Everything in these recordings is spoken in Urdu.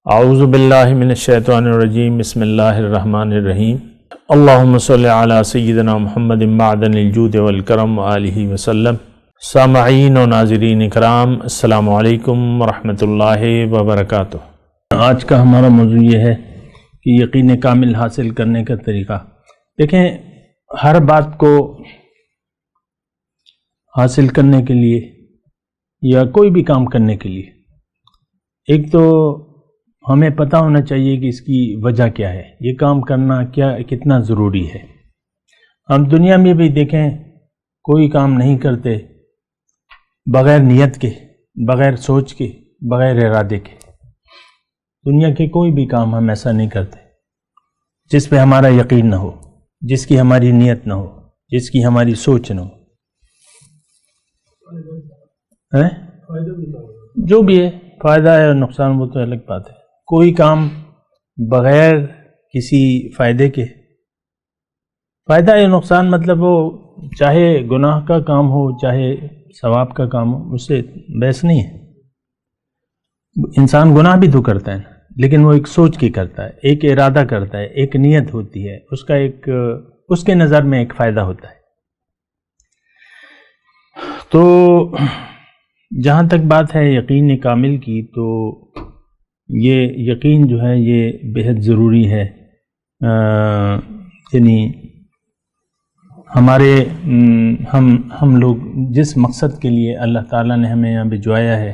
اعوذ باللہ من الشیطان الرجیم بسم اللہ الرحمن الرحیم اللہم صلی علی سیدنا محمد معدن الجود والکرم وآلہ وسلم۔ سامعین و ناظرین اکرام، السلام علیکم ورحمۃ اللہ وبرکاتہ۔ آج کا ہمارا موضوع یہ ہے کہ یقین کامل حاصل کرنے کا طریقہ۔ دیکھیں، ہر بات کو حاصل کرنے کے لیے یا کوئی بھی کام کرنے کے لیے ایک تو ہمیں پتہ ہونا چاہیے کہ اس کی وجہ کیا ہے، یہ کام کرنا کتنا ضروری ہے۔ ہم دنیا میں بھی دیکھیں، کوئی کام نہیں کرتے بغیر نیت کے، بغیر سوچ کے، بغیر ارادے کے۔ دنیا کے کوئی بھی کام ہم ایسا نہیں کرتے جس پہ ہمارا یقین نہ ہو، جس کی ہماری نیت نہ ہو، جس کی ہماری سوچ نہ ہو۔ جو بھی ہے، فائدہ ہے اور نقصان وہ تو الگ بات ہے۔ کوئی کام بغیر کسی فائدے کے، فائدہ یا نقصان مطلب وہ چاہے گناہ کا کام ہو چاہے ثواب کا کام ہو، اس سے بحث نہیں ہے۔ انسان گناہ بھی تو کرتا ہے، لیکن وہ ایک سوچ کے کرتا ہے، ایک ارادہ کرتا ہے، ایک نیت ہوتی ہے، اس کے نظر میں ایک فائدہ ہوتا ہے۔ تو جہاں تک بات ہے یقین کامل کی، تو یہ یقین جو ہے یہ بہت ضروری ہے۔ یعنی ہمارے ہم لوگ جس مقصد کے لیے اللہ تعالیٰ نے ہمیں یہاں بھجوایا ہے،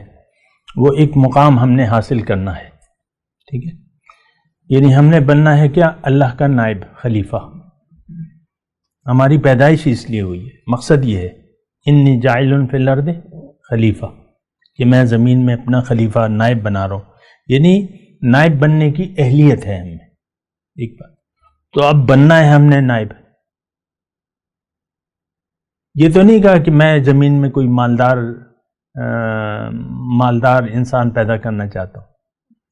وہ ایک مقام ہم نے حاصل کرنا ہے، ٹھیک ہے؟ یعنی ہم نے بننا ہے کیا؟ اللہ کا نائب، خلیفہ۔ ہماری پیدائش اس لیے ہوئی ہے، مقصد یہ ہے، انی جاعل فی الارض خلیفہ، کہ میں زمین میں اپنا خلیفہ نائب بنا رہا ہوں۔ یعنی نائب بننے کی اہلیت ہے ہمیں، ایک بات تو اب بننا ہے ہم نے نائب۔ یہ تو نہیں کہا کہ میں زمین میں کوئی مالدار انسان پیدا کرنا چاہتا ہوں،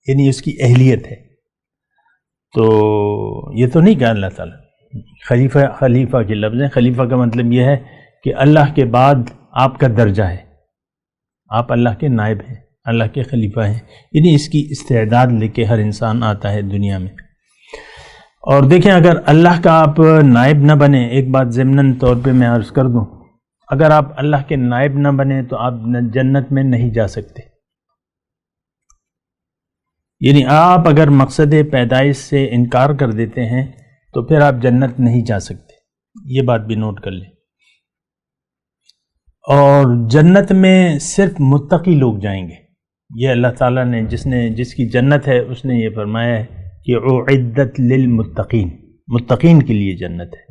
یعنی اس کی اہلیت ہے۔ تو یہ تو نہیں کہا اللہ تعالیٰ۔ خلیفہ کے لفظ ہیں، خلیفہ کا مطلب یہ ہے کہ اللہ کے بعد آپ کا درجہ ہے، آپ اللہ کے نائب ہیں، اللہ کے خلیفہ ہیں۔ یعنی اس کی استعداد لے کے ہر انسان آتا ہے دنیا میں۔ اور دیکھیں، اگر اللہ کا آپ نائب نہ بنے، ایک بات ضمناً طور پہ میں عرض کر دوں، اگر آپ اللہ کے نائب نہ بنے تو آپ جنت میں نہیں جا سکتے۔ یعنی آپ اگر مقصد پیدائش سے انکار کر دیتے ہیں تو پھر آپ جنت نہیں جا سکتے، یہ بات بھی نوٹ کر لیں۔ اور جنت میں صرف متقی لوگ جائیں گے، یہ اللہ تعالیٰ نے جس کی جنت ہے اس نے یہ فرمایا ہے کہ اعدت للمتقین، متقین کے لیے جنت ہے۔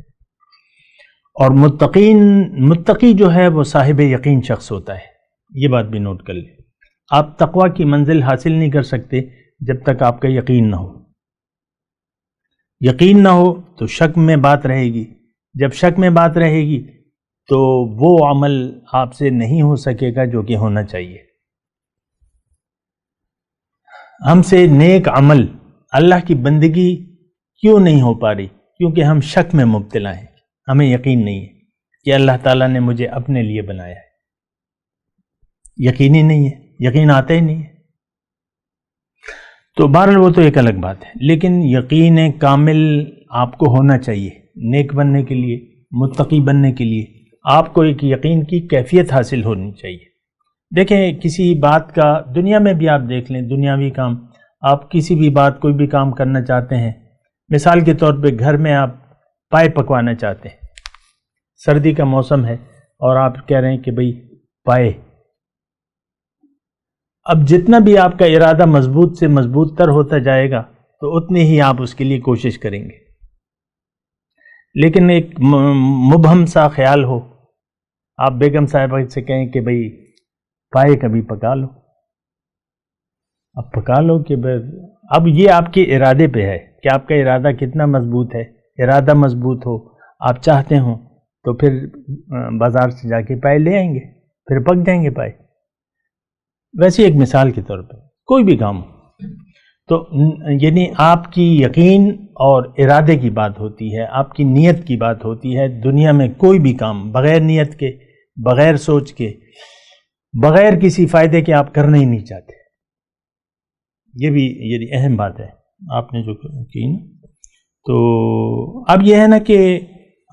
اور متقی جو ہے وہ صاحب یقین شخص ہوتا ہے، یہ بات بھی نوٹ کر لیں۔ آپ تقوی کی منزل حاصل نہیں کر سکتے جب تک آپ کا یقین نہ ہو۔ یقین نہ ہو تو شک میں بات رہے گی، جب شک میں بات رہے گی تو وہ عمل آپ سے نہیں ہو سکے گا جو کہ ہونا چاہیے۔ ہم سے نیک عمل، اللہ کی بندگی کیوں نہیں ہو پا رہی؟ کیونکہ ہم شک میں مبتلا ہیں، ہمیں یقین نہیں ہے کہ اللہ تعالیٰ نے مجھے اپنے لیے بنایا ہے۔ یقین ہی نہیں ہے، یقین آتا ہی نہیں ہے۔ تو بہرحال وہ تو ایک الگ بات ہے، لیکن یقین کامل آپ کو ہونا چاہیے۔ نیک بننے کے لیے، متقی بننے کے لیے آپ کو ایک یقین کی کیفیت حاصل ہونی چاہیے۔ دیکھیں، کسی بات کا دنیا میں بھی آپ دیکھ لیں، دنیاوی کام، آپ کسی بھی بات کوئی بھی کام کرنا چاہتے ہیں، مثال کے طور پہ گھر میں آپ پائے پکوانا چاہتے ہیں، سردی کا موسم ہے اور آپ کہہ رہے ہیں کہ بھئی پائے۔ اب جتنا بھی آپ کا ارادہ مضبوط سے مضبوط تر ہوتا جائے گا تو اتنی ہی آپ اس کے لیے کوشش کریں گے۔ لیکن ایک مبہم سا خیال ہو، آپ بیگم صاحبہ سے کہیں کہ بھئی پائے کبھی پکا لو، اب پکا لو کہ اب یہ آپ کے ارادے پہ ہے کہ آپ کا ارادہ کتنا مضبوط ہے۔ ارادہ مضبوط ہو، آپ چاہتے ہوں تو پھر بازار سے جا کے پائے لے آئیں گے، پھر پک جائیں گے پائے۔ ویسے ایک مثال کے طور پہ کوئی بھی کام ہو تو یعنی آپ کی یقین اور ارادے کی بات ہوتی ہے، آپ کی نیت کی بات ہوتی ہے۔ دنیا میں کوئی بھی کام بغیر نیت کے، بغیر سوچ کے، بغیر کسی فائدے کے آپ کرنا ہی نہیں چاہتے۔ یہ بھی یعنی اہم بات ہے آپ نے جو کی نا. تو اب یہ ہے نا کہ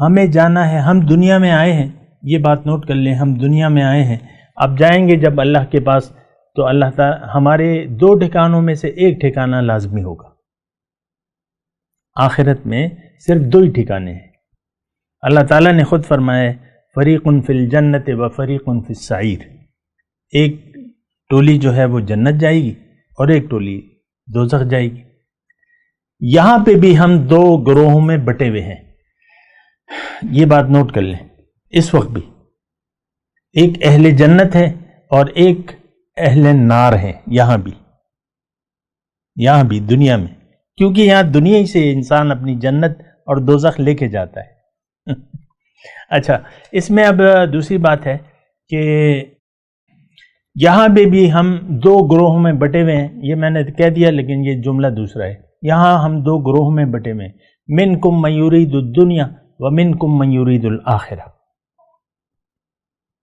ہمیں جانا ہے، ہم دنیا میں آئے ہیں، یہ بات نوٹ کر لیں، ہم دنیا میں آئے ہیں. اب جائیں گے جب اللہ کے پاس تو اللہ تعالیٰ ہمارے 2 ٹھکانوں میں سے ایک ٹھکانہ لازمی ہوگا. آخرت میں صرف 2 ہی ٹھکانے ہیں. اللہ تعالیٰ نے خود فرمایا فریق فی الجنت و فریق فی السعیر. ایک ٹولی جو ہے وہ جنت جائے گی اور ایک ٹولی دوزخ جائے گی. یہاں پہ بھی ہم 2 گروہوں میں بٹے ہوئے ہیں، یہ بات نوٹ کر لیں. اس وقت بھی ایک اہل جنت ہے اور ایک اہل نار ہے. یہاں بھی دنیا میں، کیونکہ یہاں دنیا ہی سے انسان اپنی جنت اور دوزخ لے کے جاتا ہے. اچھا، اس میں اب دوسری بات ہے کہ یہاں پہ بھی ہم 2 گروہوں میں بٹے ہوئے ہیں. یہ میں نے کہہ دیا لیکن یہ جملہ دوسرا ہے. یہاں ہم 2 گروہوں میں بٹے ہوئے ہیں، منکم من یرید الدنیا ومنکم من یرید الآخرہ.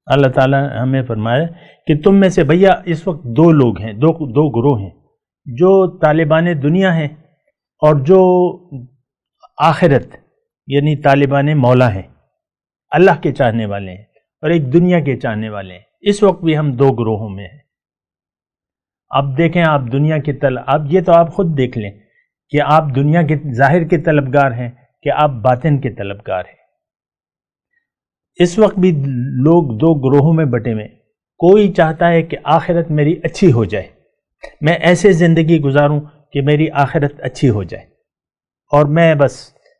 اللہ تعالیٰ نے ہمیں فرمایا کہ تم میں سے بھیا اس وقت 2 لوگ ہیں، 2 گروہ ہیں، جو طالبان دنیا ہیں اور جو آخرت یعنی طالبان مولا ہیں، اللہ کے چاہنے والے ہیں، اور ایک دنیا کے چاہنے والے ہیں. اس وقت بھی ہم 2 گروہوں میں ہیں. اب دیکھیں آپ دنیا کے اب یہ تو آپ خود دیکھ لیں کہ آپ دنیا کے ظاہر کے طلبگار ہیں کہ آپ باطن کے طلبگار ہیں. اس وقت بھی لوگ 2 گروہوں میں بٹے ہوئے. کوئی چاہتا ہے کہ آخرت میری اچھی ہو جائے، میں ایسے زندگی گزاروں کہ میری آخرت اچھی ہو جائے، اور میں بس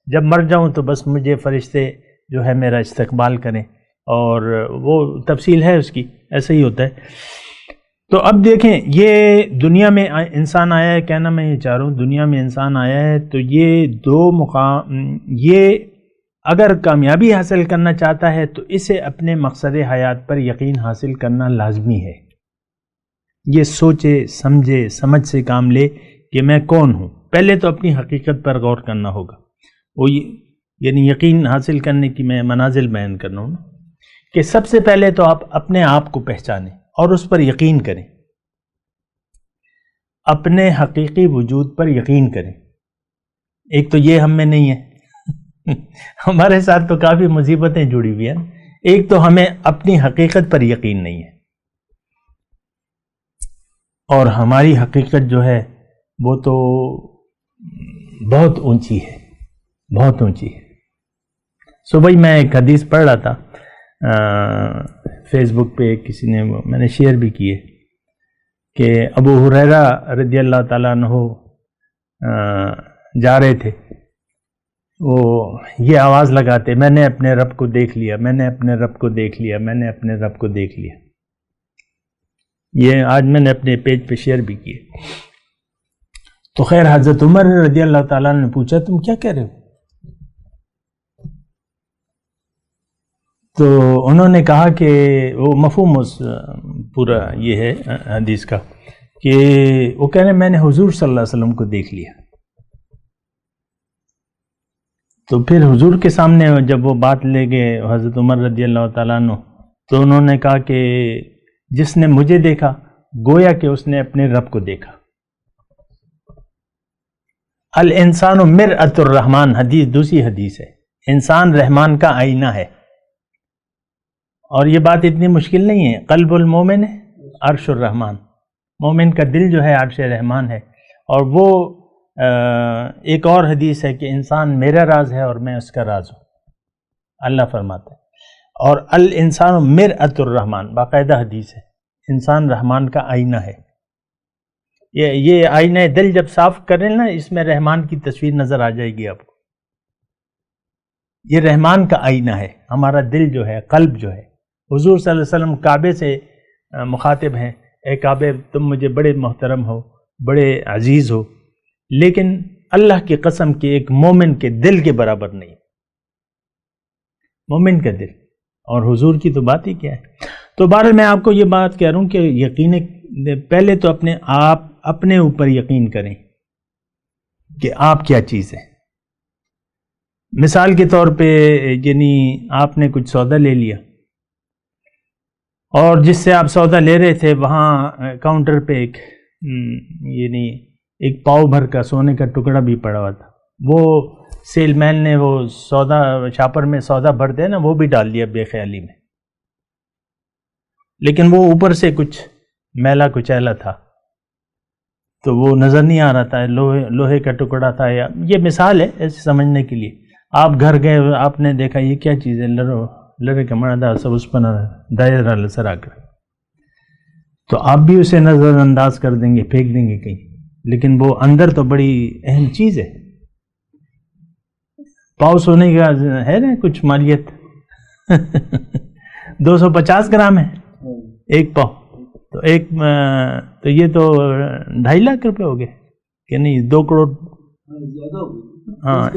جب مر جاؤں تو بس مجھے فرشتے جو ہے میرا استقبال کریں، اور وہ تفصیل ہے اس کی، ایسا ہی ہوتا ہے. تو اب دیکھیں یہ دنیا میں انسان آیا ہے، کہنا میں یہ چاہ رہا ہوں دنیا میں انسان آیا ہے تو یہ 2 مقام، یہ اگر کامیابی حاصل کرنا چاہتا ہے تو اسے اپنے مقصد حیات پر یقین حاصل کرنا لازمی ہے. یہ سوچے سمجھے سمجھ سے کام لے کہ میں کون ہوں. پہلے تو اپنی حقیقت پر غور کرنا ہوگا. وہ یعنی یقین حاصل کرنے کی میں منازل بیان کرنا ہوں کہ سب سے پہلے تو آپ اپنے آپ کو پہچانیں اور اس پر یقین کریں، اپنے حقیقی وجود پر یقین کریں. ایک تو یہ ہم میں نہیں ہے، ہمارے ساتھ تو کافی مصیبتیں جڑی ہوئی ہیں. ایک تو ہمیں اپنی حقیقت پر یقین نہیں ہے، اور ہماری حقیقت جو ہے وہ تو بہت اونچی ہے، بہت اونچی ہے. صبح ہی میں ایک حدیث پڑھ رہا تھا فیس بک پہ، کسی نے میں نے شیئر بھی کی ہے کہ ابو ہریرہ رضی اللہ تعالیٰ عنہ جا رہے تھے، وہ یہ آواز لگاتے میں نے اپنے رب کو دیکھ لیا، میں نے اپنے رب کو دیکھ لیا، میں نے اپنے رب کو دیکھ لیا. یہ آج میں نے اپنے پیج پہ شیئر بھی کیے. تو خیر حضرت عمر رضی اللہ تعالیٰ نے پوچھا تم کیا کہہ رہے ہو؟ تو انہوں نے کہا کہ وہ مفہوم پورا یہ ہے حدیث کا کہ وہ کہہ رہے ہیں میں نے حضور صلی اللہ علیہ وسلم کو دیکھ لیا. تو پھر حضور کے سامنے جب وہ بات لے گئے حضرت عمر رضی اللہ تعالیٰ عنہ، تو انہوں نے کہا کہ جس نے مجھے دیکھا گویا کہ اس نے اپنے رب کو دیکھا. الانسان مرآۃ الرحمن، حدیث دوسری حدیث ہے، انسان رحمان کا آئینہ ہے. اور یہ بات اتنی مشکل نہیں ہے. قلب المومن عرش الرحمن، مومن کا دل جو ہے عرش رحمان ہے. اور وہ ایک اور حدیث ہے کہ انسان میرا راز ہے اور میں اس کا راز ہوں، اللہ فرماتا ہے. اور الانسان مرآۃ الرحمن باقاعدہ حدیث ہے، انسان رحمان کا آئینہ ہے. یہ آئینہ دل جب صاف کریں نا، اس میں رحمان کی تصویر نظر آ جائے گی آپ کو. یہ رحمان کا آئینہ ہے ہمارا دل جو ہے، قلب جو ہے. حضور صلی اللہ علیہ وسلم کعبے سے مخاطب ہیں، اے کعبے تم مجھے بڑے محترم ہو، بڑے عزیز ہو، لیکن اللہ کی قسم کہ ایک مومن کے دل کے برابر نہیں. مومن کا دل اور حضور کی تو بات ہی کیا ہے. تو بہرحال میں آپ کو یہ بات کہہ رہا ہوں کہ یقین پہلے تو اپنے اوپر یقین کریں کہ آپ کیا چیز ہے. مثال کے طور پہ یعنی آپ نے کچھ سودا لے لیا، اور جس سے آپ سودا لے رہے تھے وہاں کاؤنٹر پہ ایک یعنی ایک پاؤ بھر کا سونے کا ٹکڑا بھی پڑا ہوا تھا. وہ سیل مین نے وہ سودا شاپر میں سودا بھرتے ہیں نا، وہ بھی ڈال دیا بے خیالی میں، لیکن وہ اوپر سے کچھ میلا کچیلا تھا تو وہ نظر نہیں آ رہا تھا، لوہے کا ٹکڑا تھا. یا یہ مثال ہے ایسے سمجھنے کے لیے. آپ گھر گئے، آپ نے دیکھا یہ کیا چیز ہے، لرے کا مردا سب اس پر دائرہ لسرا کر، تو آپ بھی اسے نظر انداز کر دیں گے، پھینک دیں گے کہیں، لیکن وہ اندر تو بڑی اہم چیز ہے. پاؤ سونے کا ہے نا کچھ مالیت 250 گرام ہے ایک پاؤ، تو ایک تو یہ تو 2.5 لاکھ روپے ہو گئے کہ نہیں، 2 کروڑ. ہاں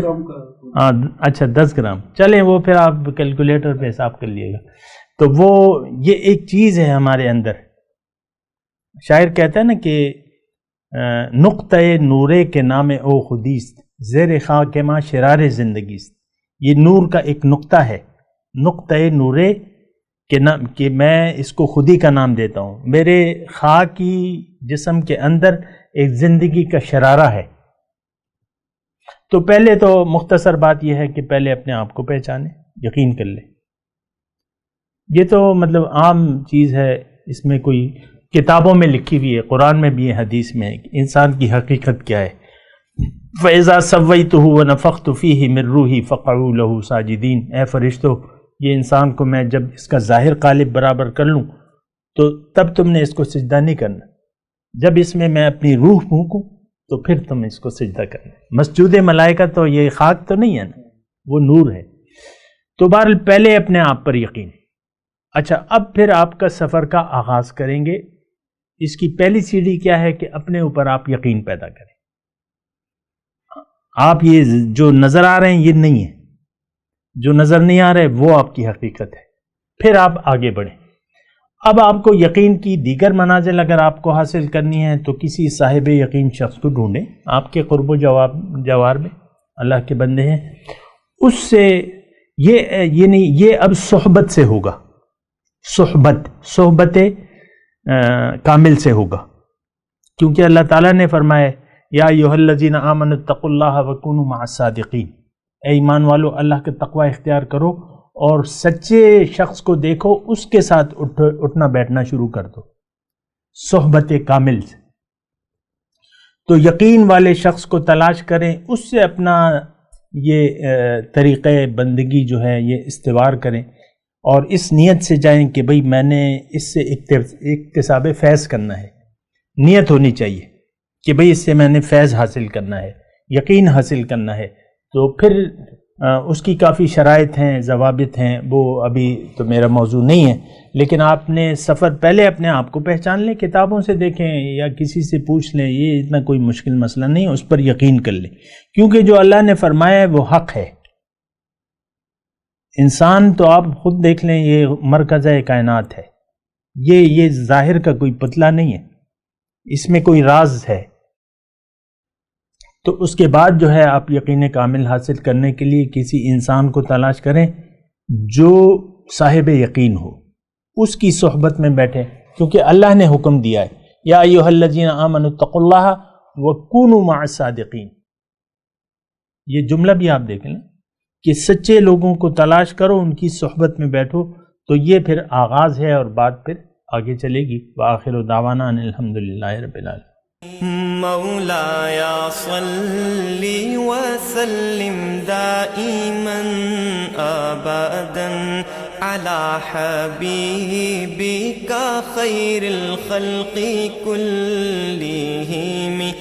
اچھا 10 گرام، چلیں وہ پھر آپ کیلکولیٹر پہ حساب کر لیے گا. تو وہ یہ ایک چیز ہے ہمارے اندر. شاعر کہتا ہے نا کہ نقطۂ نورے کے نام او خودیست، زیر خاک ماں شرار زندگیست. یہ نور کا ایک نقطہ ہے، نقطۂ نورے کہ نام، کہ میں اس کو خودی کا نام دیتا ہوں. میرے خاکی جسم کے اندر ایک زندگی کا شرارہ ہے. تو پہلے تو مختصر بات یہ ہے کہ پہلے اپنے آپ کو پہچانے، یقین کر لیں. یہ تو مطلب عام چیز ہے، اس میں کوئی کتابوں میں لکھی ہوئی ہے، قرآن میں بھی ہے، حدیث میں ہے کہ انسان کی حقیقت کیا ہے. فَإِذَا سَوَّيْتُهُ وَنَفَخْتُ فِيهِ مِن رُوحِي فَقَعُوا لَهُ سَاجِدِينَ. اے فرشتوں، یہ انسان کو میں جب اس کا ظاہر قالب برابر کر لوں تو تب تم نے اس کو سجدہ نہیں کرنا. جب اس میں اپنی روح پھونکوں تو پھر تم اس کو سجدہ کرنا. مسجود ملائکہ تو یہ خاک تو نہیں ہے نا، وہ نور ہے. تو بہرحال پہلے اپنے آپ پر یقین. اچھا، اب پھر آپ کا سفر کا آغاز کریں گے. اس کی پہلی سیڑھی کیا ہے کہ اپنے اوپر آپ یقین پیدا کریں. آپ یہ جو نظر آ رہے ہیں یہ نہیں ہے، جو نظر نہیں آ رہے وہ آپ کی حقیقت ہے. پھر آپ آگے بڑھیں. اب آپ کو یقین کی دیگر منازل اگر آپ کو حاصل کرنی ہے تو کسی صاحب یقین شخص کو ڈھونڈیں آپ کے قرب و جوار میں، اللہ کے بندے ہیں، اس سے یہ نہیں، یہ اب صحبت سے ہوگا. صحبت کامل سے ہوگا، کیونکہ اللہ تعالیٰ نے فرمایا یا ایھا الذین آمنوا اتقوا اللہ وکونوا مع الصادقین. اے ایمان والو، اللہ کا تقوی اختیار کرو اور سچے شخص کو دیکھو، اس کے ساتھ اٹھنا بیٹھنا شروع کر دو. صحبت کامل سے. تو یقین والے شخص کو تلاش کریں، اس سے اپنا یہ طریقہ بندگی جو ہے یہ استوار کریں، اور اس نیت سے جائیں کہ بھئی میں نے اس سے اکتساب فیض کرنا ہے. نیت ہونی چاہیے کہ بھئی اس سے میں نے فیض حاصل کرنا ہے، یقین حاصل کرنا ہے. تو پھر اس کی کافی شرائط ہیں، ضوابط ہیں، وہ ابھی تو میرا موضوع نہیں ہے، لیکن آپ نے سفر پہلے اپنے آپ کو پہچان لیں، کتابوں سے دیکھیں یا کسی سے پوچھ لیں، یہ اتنا کوئی مشکل مسئلہ نہیں ہے، اس پر یقین کر لیں، کیونکہ جو اللہ نے فرمایا ہے وہ حق ہے. انسان تو آپ خود دیکھ لیں، یہ مرکز کائنات ہے، یہ ظاہر کا کوئی پتلا نہیں ہے، اس میں کوئی راز ہے. تو اس کے بعد جو ہے آپ یقین کامل حاصل کرنے کے لیے کسی انسان کو تلاش کریں جو صاحب یقین ہو، اس کی صحبت میں بیٹھے، کیونکہ اللہ نے حکم دیا ہے یا ایھا الذین آمنوا اتقوا اللہ وکونوا مع الصادقین. یہ جملہ بھی آپ دیکھ لیں کہ سچے لوگوں کو تلاش کرو، ان کی صحبت میں بیٹھو. تو یہ پھر آغاز ہے اور بات پھر آگے چلے گی. وآخر دعوانا ان الحمدللہ رب العالمین. مولایا صلی وسلم دائما ابدا على حبیبک خیر الخلق كلهم